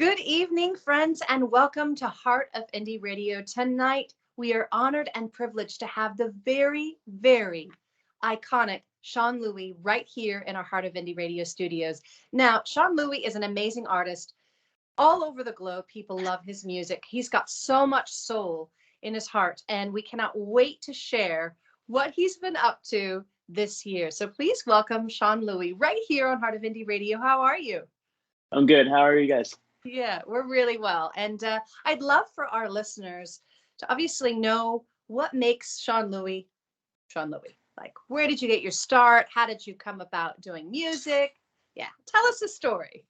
Good evening, friends, and welcome to Heart of Indie Radio. Tonight, we are honored and privileged to have the very iconic Seanloui right here in our Heart of Indie Radio studios. Now, Seanloui is an amazing artist all over the globe. People love his music. He's got so much soul in his heart, and we cannot wait to share what he's been up to this year. So please welcome Seanloui right here on Heart of Indie Radio. How are you? I'm good. How are you guys? Yeah, we're really well. And I'd love for our listeners to obviously know what makes Seanloui Seanloui. Like, where did you get your start? How did you come about doing music? Yeah, tell us the story.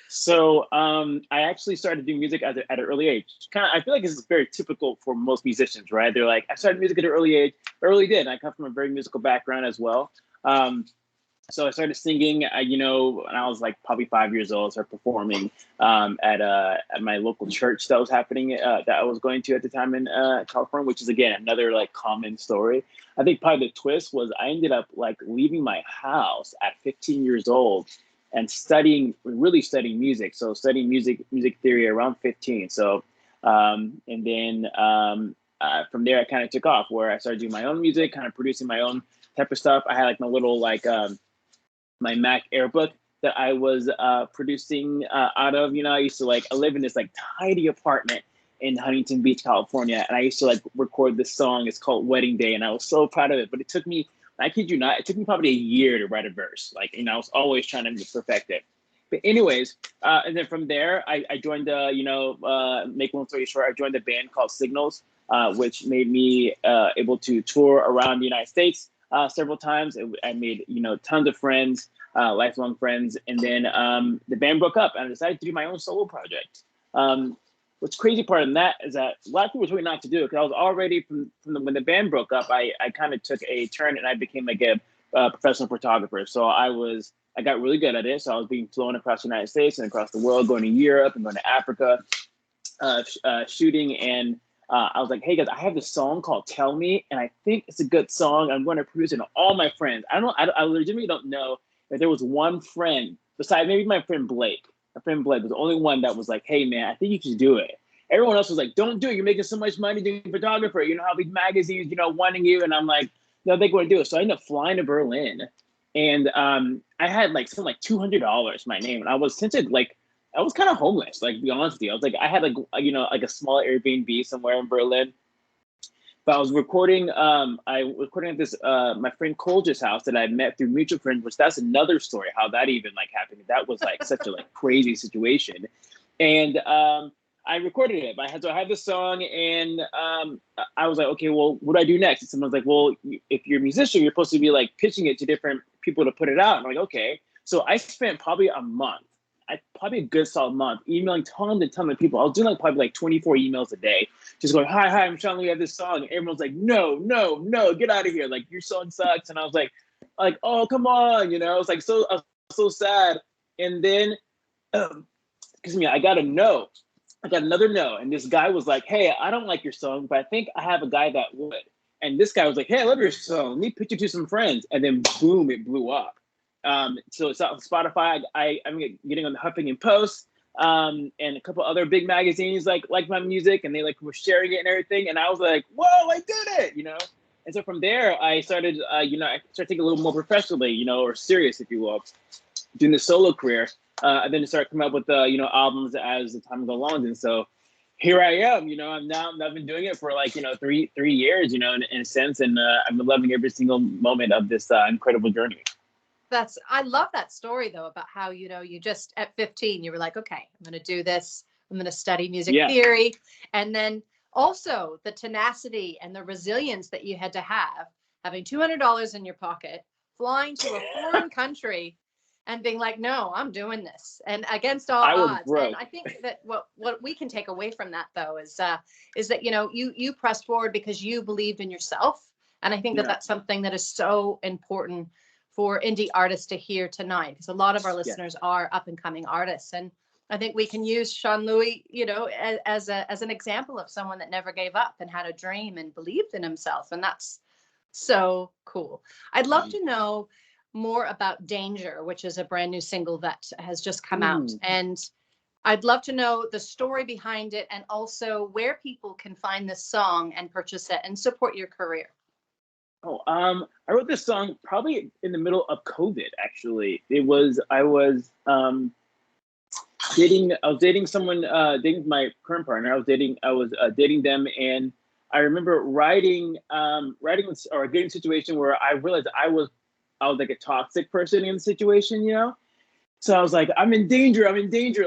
So I actually started doing music at an early age. I feel like this is very typical for most musicians, right? They're like, I started music at an early age. I really did. I come from a very musical background as well. So I started singing, when I was like probably 5 years old. I started performing at my local church that was happening, that I was going to at the time in California, which is, again, another like common story. I think probably the twist was I ended up like leaving my house at 15 years old and really studying music. So studying music theory around 15. So, and then from there, I kind of took off where I started doing my own music, kind of producing my own type of stuff. I had like my little my Mac Airbook that I was producing out of. I used to I live in this like tiny apartment in Huntington Beach, California, and I used to like record this song. It's called Wedding Day, and I was so proud of it. But it took me, I kid you not, it took me probably a year to write a verse. I was always trying to perfect it. But anyways, and then from there, I joined make one story short, I joined a band called Signals, which made me able to tour around the United States several times. I made, tons of friends, lifelong friends. And then the band broke up and I decided to do my own solo project. What's crazy part of that is that a lot of people told me not to do it because I was already when the band broke up, I kind of took a turn and I became like a professional photographer. So I got really good at it. So I was being flown across the United States and across the world, going to Europe and going to Africa, shooting. And I was like, hey guys, I have this song called Tell Me, and I think it's a good song. I'm going to produce it to all my friends. I legitimately don't know if there was one friend, besides maybe my friend Blake. My friend Blake was the only one that was like, hey man, I think you should do it. Everyone else was like, don't do it. You're making so much money doing photographer. How these magazines, wanting you. And I'm like, no, they're going to do it. So I ended up flying to Berlin. And I had like something like $200 my name. And I was I was kind of homeless, like, to be honest with you. I was like, I had like a small Airbnb somewhere in Berlin. But I was recording, at this, my friend Colge's house that I met through mutual friends, which that's another story, how that even like happened. That was like such a like crazy situation. And I recorded it. So I had this song and I was like, okay, well, what do I do next? And someone's like, well, if you're a musician, you're supposed to be like pitching it to different people to put it out. And I'm like, okay. So I spent probably a month, probably a good solid month, emailing tons and tons of people. I was doing probably like 24 emails a day, just going, hi, I'm Seanloui, I have this song. And everyone's like, no, get out of here. Like, your song sucks. And I was like, oh, come on. I was like, I was so sad. And then, I got a no. I got another no. And this guy was like, hey, I don't like your song, but I think I have a guy that would. And this guy was like, hey, I love your song. Let me pitch it to some friends. And then boom, it blew up. So it's on Spotify. I'm getting on the Huffington Post and a couple other big magazines like my music, and they like were sharing it and everything. And I was like, whoa, I did it, And so from there, I started, I started taking a little more professionally, or serious, if you will, doing the solo career. And then start coming up with albums as the time goes along. And so here I am, I've been doing it for like 3 years, in a sense, and I've been loving every single moment of this incredible journey. I love that story though, about how, you just at 15, you were like, okay, I'm going to do this. I'm going to study music theory. And then also the tenacity and the resilience that you had to have, having $200 in your pocket, flying to a foreign country and being like, no, I'm doing this. And against all odds. And I think that what we can take away from that though, is that, you pressed forward because you believed in yourself. And I think that that's something that is so important for indie artists to hear tonight, because a lot of our listeners are up and coming artists. And I think we can use Seanloui, as an example of someone that never gave up and had a dream and believed in himself. And that's so cool. I'd love to know more about Danger, which is a brand new single that has just come out. And I'd love to know the story behind it and also where people can find this song and purchase it and support your career. Oh, I wrote this song probably in the middle of COVID, actually. I was dating someone, dating my current partner. I was dating them, and I remember writing or getting a situation where I realized I was like a toxic person in the situation, you know? So I was like, I'm in danger,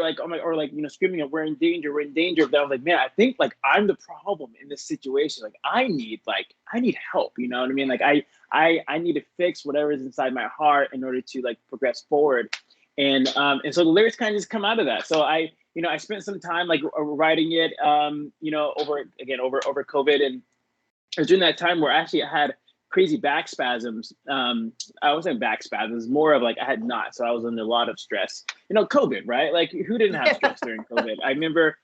like, oh my, or like, you know, screaming, we're in danger. But I was like, man, I think like I'm the problem in this situation. Like I need help, you know what I mean? Like I need to fix whatever is inside my heart in order to like progress forward. And so the lyrics kind of just come out of that. So I spent some time like writing it, you know, over COVID. And it was during that time where actually I had crazy back spasms. I wasn't back spasms, more of like I had knots. So I was under a lot of stress. You know, COVID, right? Like who didn't have stress during COVID? I remember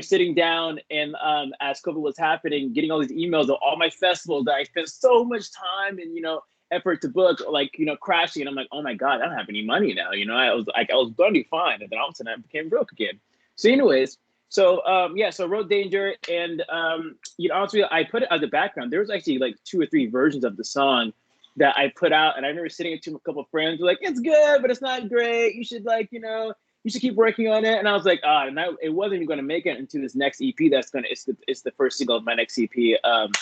sitting down and as COVID was happening, getting all these emails of all my festivals that I spent so much time and, you know, effort to book, like, you know, crashing. And I'm like, oh my God, I don't have any money now. You know, I was going to be fine. And then all of a sudden I became broke again. So anyways, so so I wrote Danger, and you know, honestly, I put it as a background. There was actually like 2 or 3 versions of the song that I put out, and I remember sitting to a couple of friends who were like, it's good, but it's not great. You should like, you know, you should keep working on it. And I was like, it wasn't even going to make it into this next EP. It's the first single of my next EP of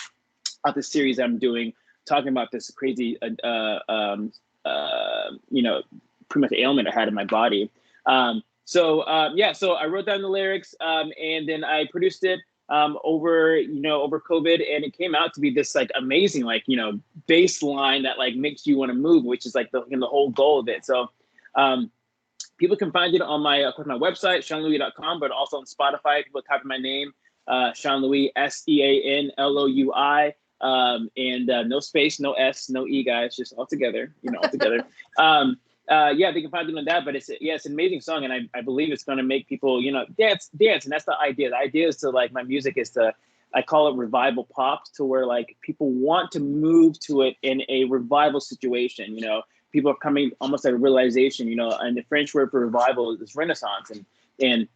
the series I'm doing, talking about this crazy, you know, pretty much ailment I had in my body. So I wrote down the lyrics, and then I produced it over COVID, and it came out to be this like amazing, like, you know, bass line that like makes you want to move, which is like the whole goal of it. So people can find it on my website, Seanloui.com, but also on Spotify. People type in my name, Seanloui, Seanloui, and no space, no S, no E, guys, just all together, you know, all together. They can find it on that, but it's an amazing song, and I believe it's going to make people, you know, dance, and that's the idea. The idea is to like, my music is to, I call it revival pop, to where like people want to move to it in a revival situation. You know, people are coming almost like a realization, you know, and the French word for revival is renaissance, and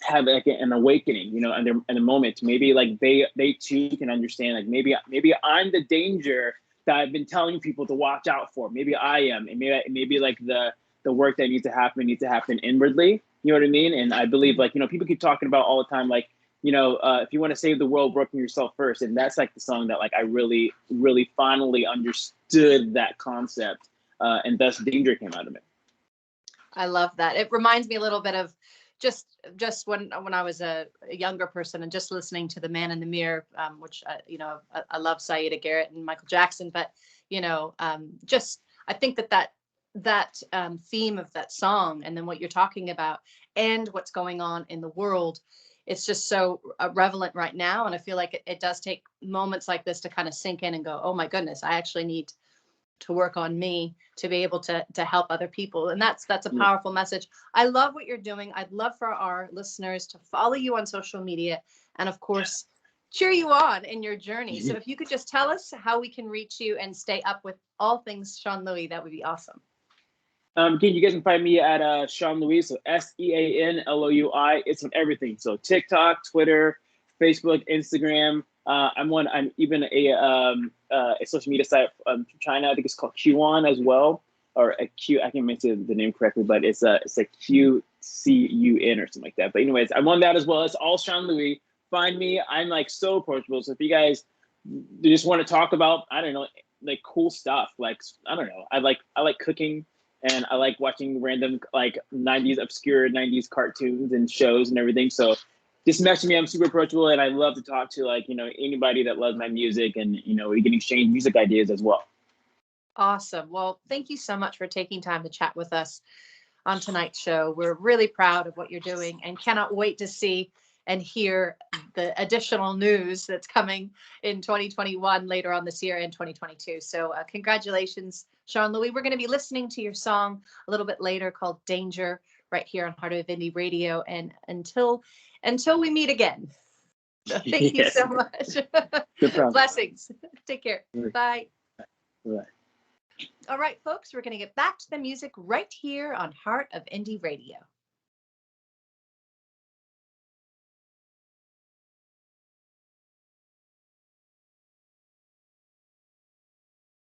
have like an awakening, you know, in the moment. Maybe like they too can understand, like maybe I'm the danger that I've been telling people to watch out for. Maybe I am, and maybe like the work that needs to happen inwardly. You know what I mean? And I believe, like, you know, people keep talking about all the time, like, you know, if you want to save the world, work on yourself first. And that's like the song that like I really, really finally understood that concept, and thus Danger came out of it. I love that. It reminds me a little bit of just when I was a younger person and just listening to The Man in the Mirror, which you know, I love Saida Garrett and Michael Jackson, but you know, just I think that theme of that song, and then what you're talking about and what's going on in the world, it's just so relevant right now. And I feel like it does take moments like this to kind of sink in and go, oh my goodness, I actually need to work on me to be able to help other people. And that's a powerful message. I love what you're doing. I'd love for our listeners to follow you on social media and of course cheer you on in your journey. So if you could just tell us how we can reach you and stay up with all things Seanloui, that would be awesome. Again, you guys can find me at Seanloui, so Seanloui. It's on everything. So TikTok, Twitter, Facebook, Instagram. I'm even a social media site from China. I think it's called QAnon as well, or a Q. I can't mention the name correctly, but it's a QCUN or something like that. But anyways, I'm on that as well. It's all Seanloui. Find me. I'm like so approachable. So if you guys just want to talk about, I don't know, like cool stuff, like I don't know, I like cooking, and I like watching random like 90s obscure 90s cartoons and shows and everything. So just message me. I'm super approachable, and I love to talk to, like, you know, anybody that loves my music, and, you know, we can exchange music ideas as well. Awesome. Well, thank you so much for taking time to chat with us on tonight's show. We're really proud of what you're doing and cannot wait to see and hear the additional news that's coming in 2021 later on this year and 2022. So congratulations, Seanloui. We're going to be listening to your song a little bit later called Danger right here on Heart of Indie Radio. And until we meet again. So thank you so much. Blessings. Take care. Bye. Bye. All right, folks, we're going to get back to the music right here on Heart of Indie Radio.